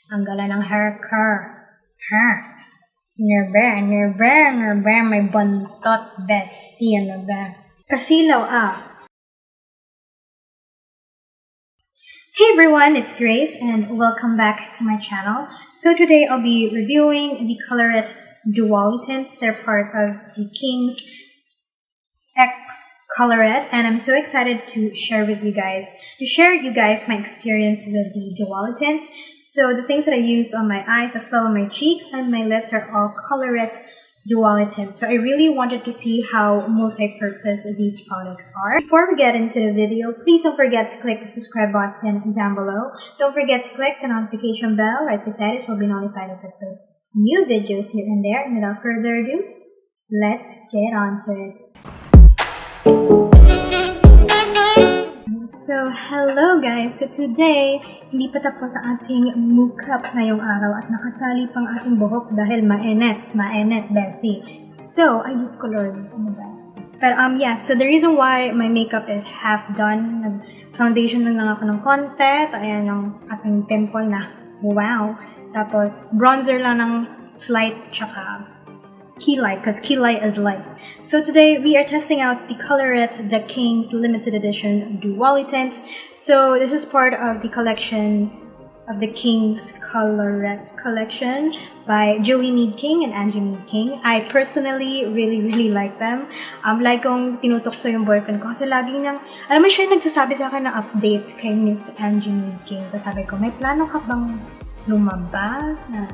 Ang gala ng hair car. Nerbe, may bantot, besi, ano ba? Kasilaw, Hey everyone, it's Grace and welcome back to my channel. So today I'll be reviewing the Colourette Dualitints. They're part of the King's X Colourette, and I'm so excited to share you guys my experience with the Dualitints. So the things that I used on my eyes as well as my cheeks and my lips are all Colourette Dualitint. So I really wanted to see how multi-purpose these products are. Before we get into the video, please don't forget to click the subscribe button down below. Don't forget to click the notification bell right beside it so you'll be notified of the new videos here and there. And without further ado, let's get on to it. So, hello guys! So today, hindi pa tapos ang ating makeup ngayong araw at nakatali pang ating buhok dahil mainit, besi. So, I used Colourette. But yeah, so the reason why my makeup is half done, nag-foundation lang ako ng konti, ayan ang ating pimple na, wow! Tapos, bronzer lang ng slight, tsaka key light, because key light is life. So today we are testing out the Colourette The King's Limited Edition Dualitints. So this is part of the collection of the King's Colourette collection by Joey Mead King and Angie Mead King. I personally really like them. Like kong tinutokso yung boyfriend ko kasi lagi niyang, alam mo siya nagsasabi sa akin ng updates kay Miss Angie Mead King. Tapos sabi ko, may plano ka bang lumabas na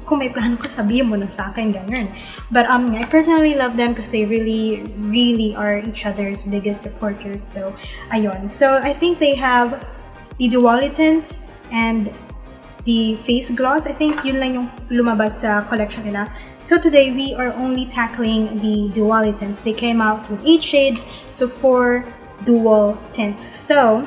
kung may plano ka, sabihin mo na sa akin, ganyan. But I personally love them because they really are each other's biggest supporters. So, ayun. So, I think they have the Dualitints and the face gloss. I think yun lang yung lumabas sa collection nila. So, today we are only tackling the Dualitints. They came out with 8 shades, so 4 dual tints. So,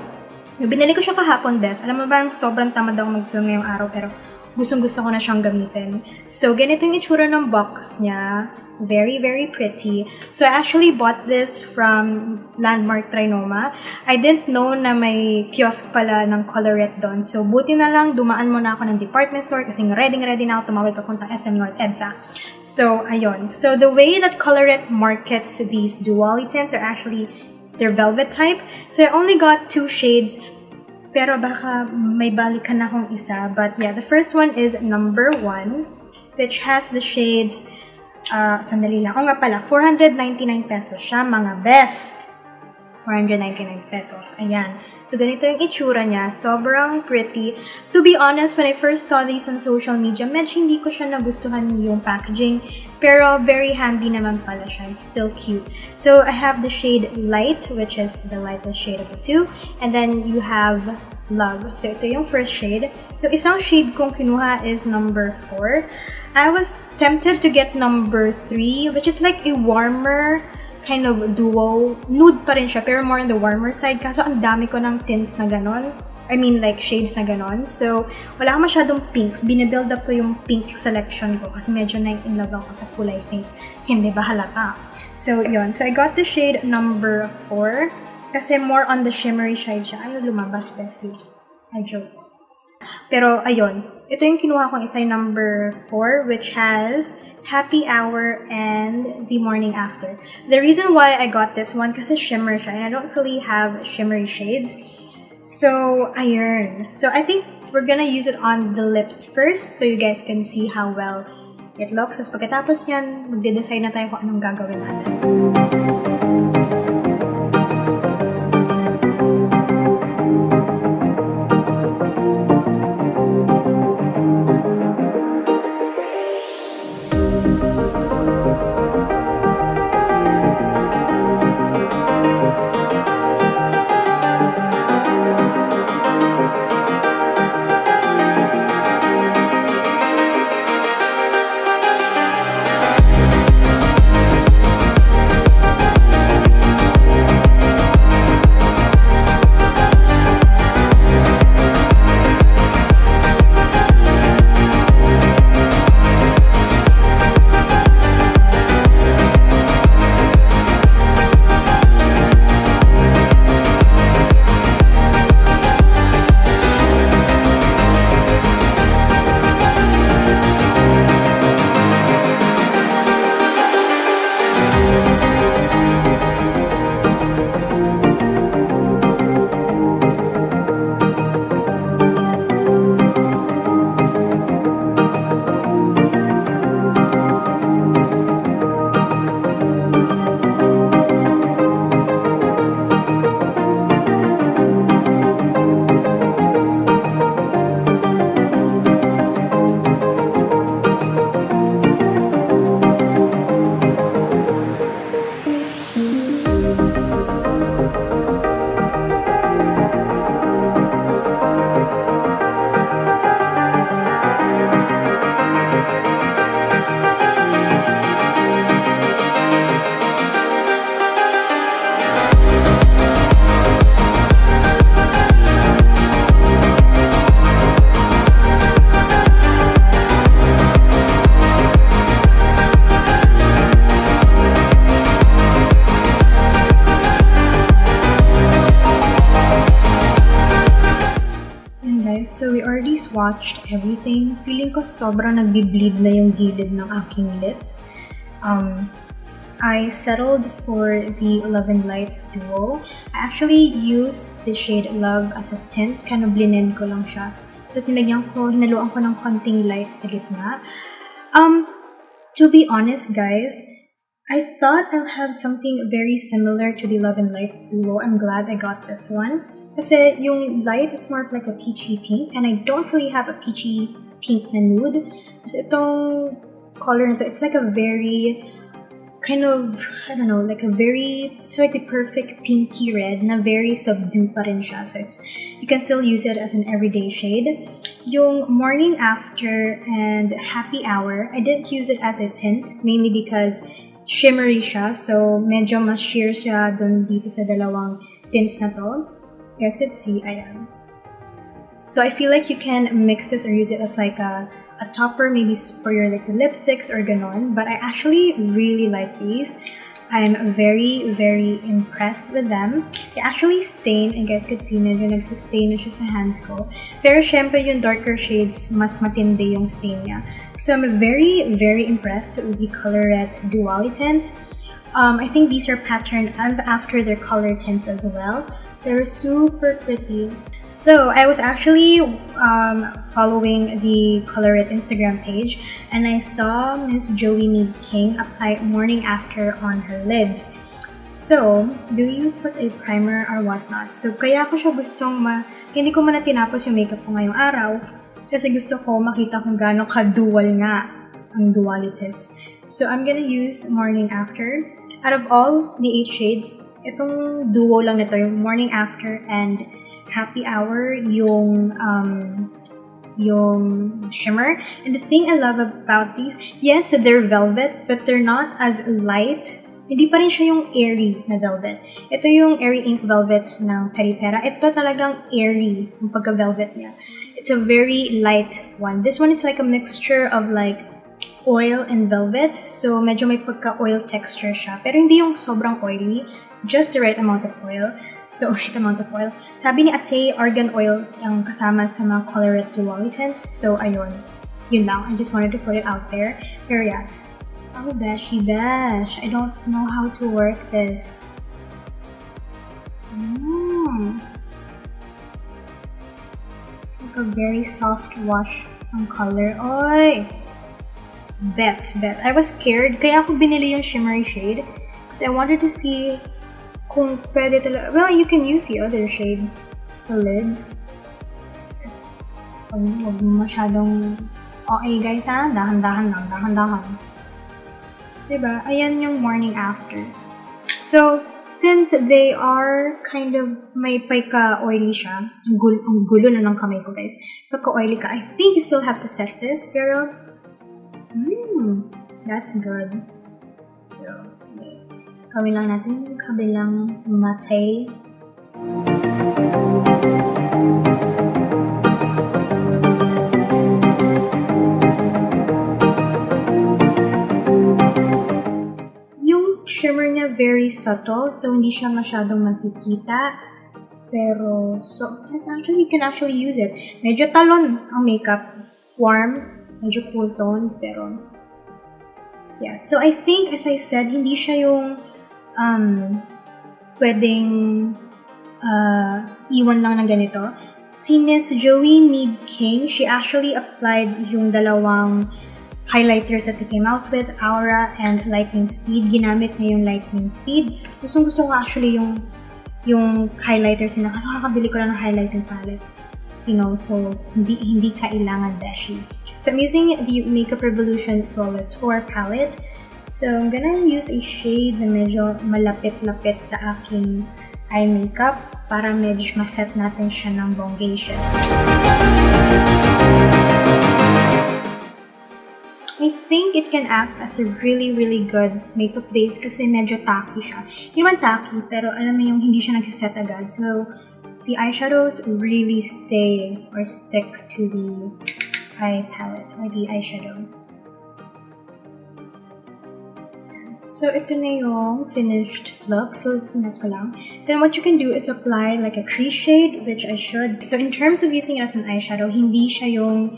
binili ko siya kahapon, bes. Alam mo ba, sobrang tamad ako mag-film ngayong araw, pero gustong-gusto ko na siyang gamitin. So, ganito yung itsura ng box niya. Very pretty. So, I actually bought this from Landmark Trinoma. I didn't know na may kiosk pala ng Colourette doon. So, buti na lang, dumaan muna ako ng department store kasi ready na ako tumawid papuntang SM North EDSA. So, ayun. So, the way that Colourette markets these Dualitints are actually, they're velvet type. So, I only got 2 shades. Pero baka may balikan na akong isa. But yeah, the first one is number 1, which has the shades, sandali lang. O nga pala, 499 pesos siya, mga best. 499 pesos. Ayan. So, ganito yung itsura niya. Sobrang pretty. To be honest, when I first saw these on social media, medyo hindi ko siya nagustuhan yung packaging. Pero, very handy naman pala siya. It's still cute. So, I have the shade Light, which is the lightest shade of the 2. And then, you have Love. So, ito yung first shade. So, isang shade kong kinuha is number 4. I was tempted to get number 3, which is like a warmer kind of duo. Nude pa rin siya, pero more on the warmer side. Kaso, ang dami ko ng tints na ganon. I mean, like, shades na ganon. So, wala akong masyadong pinks. Binibuild up ko yung pink selection ko kasi medyo na-in-love ako sa kulay pink. Hindi ba halata? So, yun. So, I got the shade number 4 kasi more on the shimmery side siya. Ano lumabas, Bessie? I joke. Pero, ayun. Ito yung kinuha kong isa yung number 4, which has Happy Hour and The Morning After. The reason why I got this one kasi shimmer siya and I don't really have shimmery shades. So, ayun. So, I think we're gonna use it on the lips first so you guys can see how well it looks. Tapos pagkatapos yan, magde-decide na tayo kung anong gagawin natin. already swatched everything. Feeling ko sobrang nagbi-bleed na yung gilid ng aking lips. I settled for the Love and Light Duo. I actually used the shade Love as a tint. Kind of blended ko lang siya. Tapos hinaluan ko ng konting light sa gitna. To be honest, guys, I thought I'll have something very similar to the Love and Light Duo. I'm glad I got this one. Kasi yung light is more of like a peachy pink, and I don't really have a peachy pink na nude. Kasi itong color na to, it's like a very kind of, I don't know, like it's like the perfect pinky red na very subdued pa rin siya. So you can still use it as an everyday shade. Yung Morning After and Happy Hour, I didn't use it as a tint, mainly because shimmery siya. So medyo mas sheer siya dun dito sa dalawang tints na to. You guys could see, ayan. So I feel like you can mix this or use it as like a topper, maybe for your like lipsticks or ganon. But I actually really like these. I'm very, very impressed with them. They actually stain, and guys could see, medyo nagsistain na siya sa hands ko. Pero syempre yung darker shades, mas matindi yung stain niya. So I'm very, very impressed with the Colourette Dualitint. I think these are patterned after their color tints as well. They're super pretty. So I was actually following the Colourette Instagram page, and I saw Miss Joey Need King apply Morning After on her lids. So, do you put a primer or whatnot? So kaya ko siya gustong hindi ko muna tinapos yung makeup ko ngayong araw, kasi gusto ko makita kung gaano ka-dual nga ang Dualitints. So I'm gonna use Morning After. Out of all the 8 shades, itong duo lang nito, yung Morning After and Happy Hour, yung shimmer. And the thing I love about these, yes, they're velvet, but they're not as light. Hindi pa rin siya yung airy na velvet. Ito yung airy ink velvet ng Peripera. Ito talagang airy yung pagka-velvet niya. It's a very light one. This one is like a mixture of like oil and velvet. So medyo may pagka-oil texture siya. Pero hindi yung sobrang oily. Just the right amount of oil. So, right amount of oil. Sabi ni Ate, argan oil yung kasama sa mga Colourette Dualitints. So, ayun. Yun lang. I just wanted to put it out there. Pero yeah. Oh, Beshi Besh. I don't know how to work this. Like a very soft wash ng color. Oy! Bet. I was scared. Kaya ako binili yung shimmery shade. Kasi I wanted to see kung pwede talaga. Well, you can use the other shades. The lids. Huwag masyadong okay, guys, ha? Dahan-dahan lang. Dahan-dahan. Diba? Ayan yung Morning After. So, since they are kind of may pagka-oily siya, ang gulo na ng kamay ko, guys. Pagka-oily ka, I think you still have to set this, pero that's good. So, gawin lang natin yung kabilang matay. Yung shimmer niya very subtle, so hindi siya masyadong magkikita. Pero, so, actually, you can actually use it. Medyo talon ang makeup. Warm, medyo cool tone, pero yeah. So, I think, as I said, hindi siya yung pwedeng iwan lang ng ganito. Si Miss Joey Need King, she actually applied yung dalawang highlighters that they came out with, Aura and Lightning Speed. Ginamit niya yung Lightning Speed. Gusto ko actually yung highlighters na nakakabili ko lang ng highlighting palette. You know, so hindi kailangan beshi. So I'm using the Makeup Revolution Flawless 4 palette. So, I'm gonna use a shade na medyo malapit-lapit sa aking eye makeup para medyo maset natin siya ng bongation. I think it can act as a really, really good makeup base kasi medyo tacky siya. Hindi man tacky, pero alam mo yung hindi siya nagsiset agad. So, the eyeshadows really stay or stick to the eye palette or the eyeshadow. So, ito na yung finished look. So, sinat ko lang. Then, what you can do is apply like a crease shade, which I should. So, in terms of using it as an eyeshadow, hindi siya yung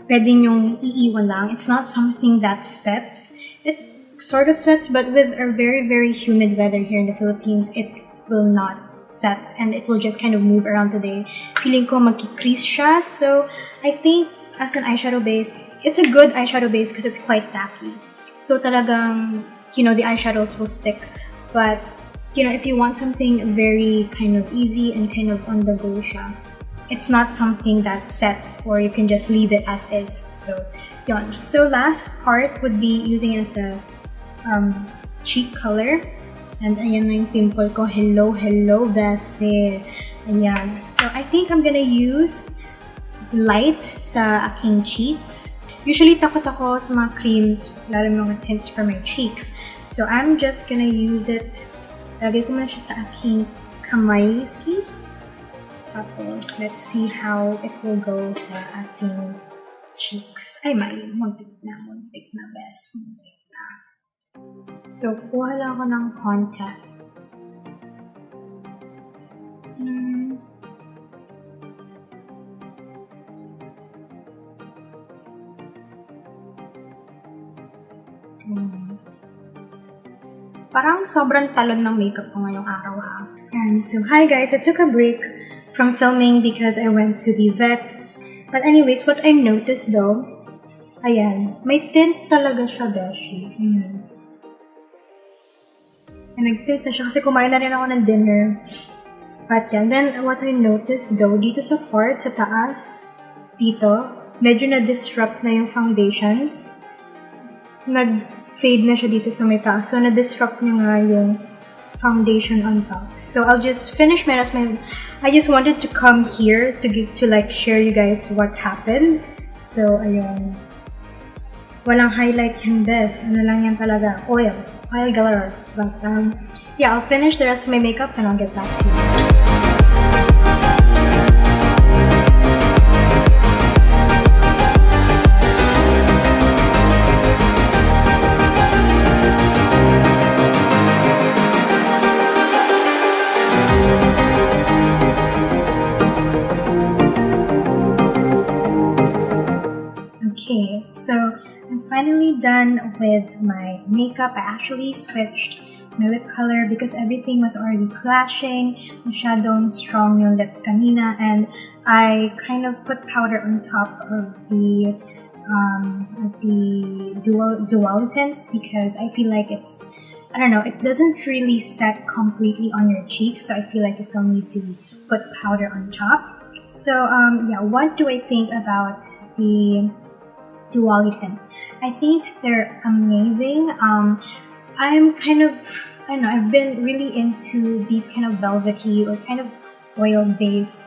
pwede nyong iiwan lang. It's not something that sets. It sort of sets, but with a very, very humid weather here in the Philippines, it will not set and it will just kind of move around today. Feeling ko magki-crease siya. So, I think as an eyeshadow base, it's a good eyeshadow base because it's quite tacky. So talagang, you know, the eyeshadows will stick. But, you know, if you want something very kind of easy and kind of on the go siya, it's not something that sets or you can just leave it as is. So, yun. So last part would be using it as a cheek color. And ayan na yung pimple ko. Hello, hello, bese. Ayan. So I think I'm gonna use light sa aking cheeks. Usually, takot ako sa mga creams, lalo mga tints for my cheeks. So, I'm just gonna use it. Lagay ko muna siya sa aking kamay ski. Tapos, let's see how it will go sa ating cheeks. Ay, mali. Muntik na, bes. Muntik na. So, kuha lang ako ng contact. Parang sobrang talon ng makeup ko ngayong araw ha. And so, hi guys, I took a break from filming because I went to the vet. But anyways, what I noticed though, ayan, may tint talaga siya, beshi. And nag-tint na siya kasi kumain na rin ako ng dinner. But yan, then what I noticed though, dito sa part, sa taas, dito, medyo na-disrupt na yung foundation. Nag-fade na siya dito sa may taas. So, na-disrupt niya nga yung foundation on top. So, I'll just finish my rest. I just wanted to come here to like share you guys what happened. So, ayun. Walang highlight yan, bes. Ano lang yan talaga? Oil color. But, yeah, I'll finish the rest of my makeup and I'll get back to you. Okay, so I'm finally done with my makeup. I actually switched my lip color because everything was already clashing. Masyadong strong yung lip kanina, and I kind of put powder on top of the Dualitints because I feel like it's, I don't know, it doesn't really set completely on your cheeks, so I feel like you still need to put powder on top. So yeah, what do I think about the Dualitints? I think they're amazing. I'm kind of, I don't know, I've been really into these kind of velvety or kind of oil-based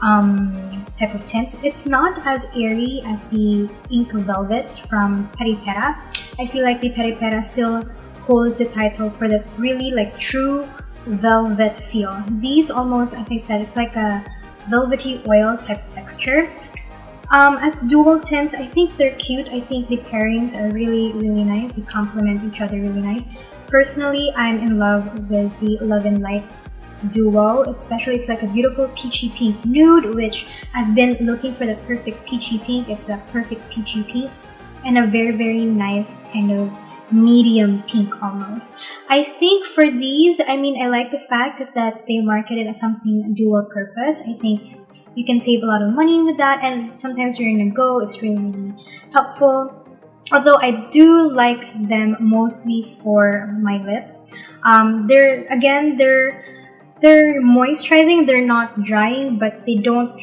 type of tints. It's not as airy as the ink velvets from Peripera. I feel like the Peripera still holds the title for the really like true velvet feel. These almost, as I said, it's like a velvety oil type texture. As dual tints, I think they're cute. I think the pairings are really, really nice. They complement each other really nice. Personally, I'm in love with the Love and Light duo. Especially, it's like a beautiful peachy pink nude, which I've been looking for the perfect peachy pink. It's that perfect peachy pink. And a very, very nice kind of medium pink almost. I think for these, I mean, I like the fact that they market it as something dual purpose. I think you can save a lot of money with that, and sometimes you're in a go, it's really, really helpful. Although I do like them mostly for my lips. They're moisturizing, they're not drying, but they don't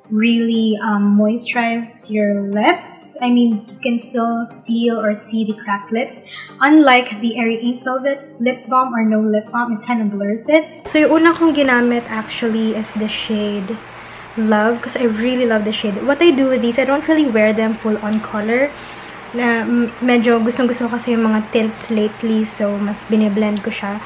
really moisturize your lips. I mean, you can still feel or see the cracked lips. Unlike the Airy Ink Velvet Lip Balm or No Lip Balm, it kind of blurs it. So yung una kong ginamit actually is the shade Love, because I really love the shade. What I do with these, I don't really wear them full on color. Medyo gustong-gusto ko kasi yung mga tints lately, so mas biniblend ko siya.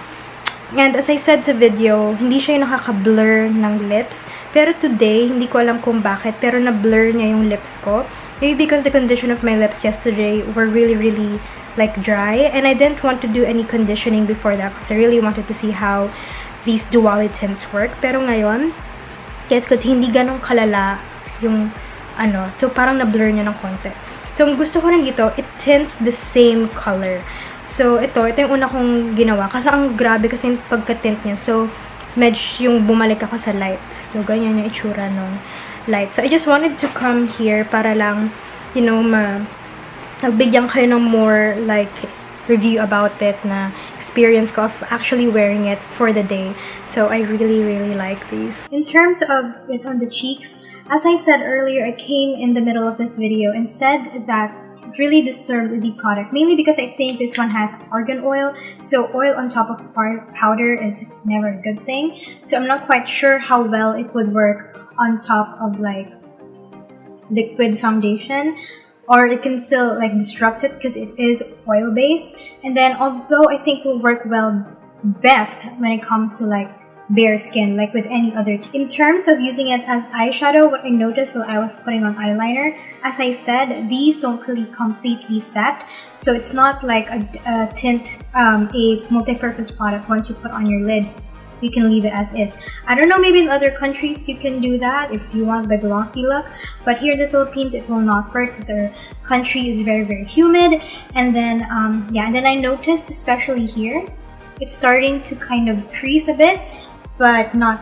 And as I said sa video, hindi siya yung nakaka-blur ng lips. Pero today, hindi ko alam kung bakit, pero na-blur niya yung lips ko. Maybe because the condition of my lips yesterday were really like dry, and I didn't want to do any conditioning before that because I really wanted to see how these Dualitints work. Pero ngayon, yes, kasi hindi ganong kalala yung ano. So, parang na-blur niya ng konti. So, ang gusto ko rin dito, it tints the same color. So, ito yung una kong ginawa. Kasi ang grabe kasi yung pagka-tint niya. So, medyo yung bumalik ako sa light. So, ganyan yung itsura ng light. So, I just wanted to come here para lang, you know, magbigyan kayo ng more, like, review about it na experience ko of actually wearing it for the day. So, I really like these. In terms of it on the cheeks, as I said earlier, I came in the middle of this video and said that it really disturbed the product, mainly because I think this one has argan oil. So oil on top of powder is never a good thing. So I'm not quite sure how well it would work on top of like liquid foundation, or it can still like disrupt it because it is oil based. And then although I think it will work well best when it comes to like bare skin, like with any other. In terms of using it as eyeshadow, what I noticed while I was putting on eyeliner, as I said, these don't really completely set. So it's not like a tint, a multi-purpose product. Once you put on your lids, you can leave it as is. I don't know, maybe in other countries you can do that if you want the glossy look, but here in the Philippines it will not work because our country is very humid. And then yeah, and then I noticed especially here, it's starting to kind of crease a bit, but not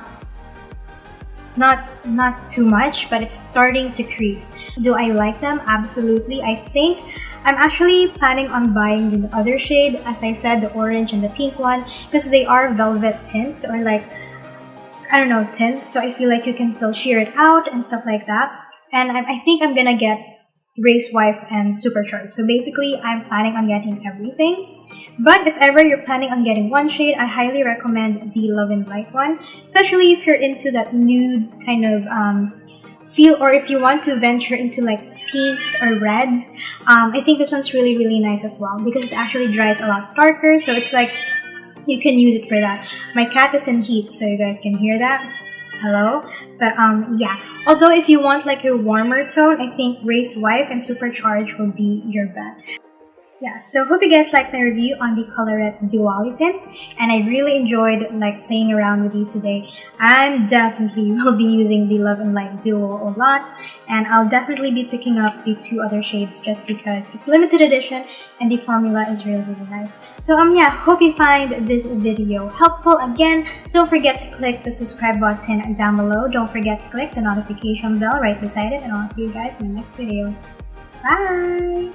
too much, but it's starting to crease. Do I like them? Absolutely. I think I'm actually planning on buying the other shade, as I said, the orange and the pink one, because they are velvet tints, or like, I don't know, tints, so I feel like you can still sheer it out and stuff like that. And I think I'm gonna get Race Wife and Supercharged. So basically, I'm planning on getting everything. But if ever you're planning on getting one shade, I highly recommend the Love and Light one, especially if you're into that nudes kind of feel, or if you want to venture into like pinks or reds. I think this one's really nice as well because it actually dries a lot darker, so it's like you can use it for that. My cat is in heat, so you guys can hear that. Hello. But yeah, although if you want like a warmer tone, I think Race Wife and Supercharged will be your bet. Yeah, so hope you guys liked my review on the Colourette Dualitint, and I really enjoyed like playing around with these today. I'm definitely will be using the Love and Light Duo a lot, and I'll definitely be picking up the two other shades just because it's limited edition and the formula is really nice. So yeah, hope you find this video helpful. Again, don't forget to click the subscribe button down below. Don't forget to click the notification bell right beside it, and I'll see you guys in the next video. Bye!